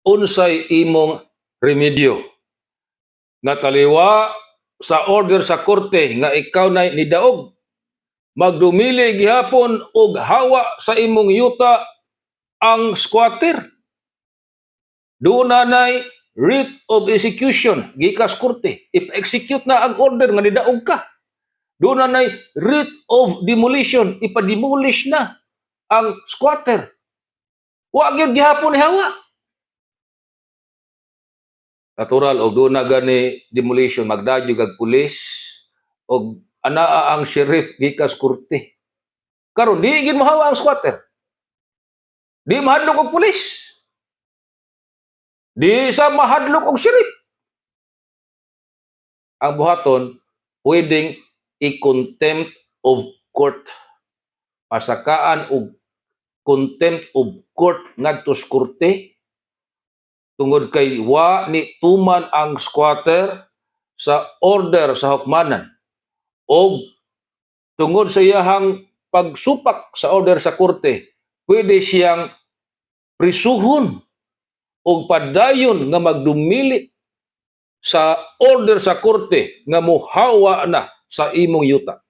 unsay imong remedyo nga taliwa sa order sa korte nga ikaw na nidaog magdumili gihapon og hawa sa imong yuta ang squatter. Doon nanay writ of execution gikas korte, ipa-execute na ang order nga nidaog ka. Doon nanay writ of demolition, ipa-demolish na ang squatter. Wa gyud gihapon ni hawa. Natural og doon na gani demolition magdadyo kag pulis og anaa ang sheriff gikas korte. Karon di gid mahawa ang squatter. Di mahadlok og pulis. Di sa mahadlok og sheriff. Ang buhaton pwedeng i-contempt of court. Pasakaan og contempt of court ngadto sa korte tungod kay wa ni tuman ang squatter sa order sa hukmanan o tungod sa iyahang pagsupak sa order sa korte, pwede siyang prisuhon o padayon nga magdumili sa order sa korte nga mohawa na sa imong yuta.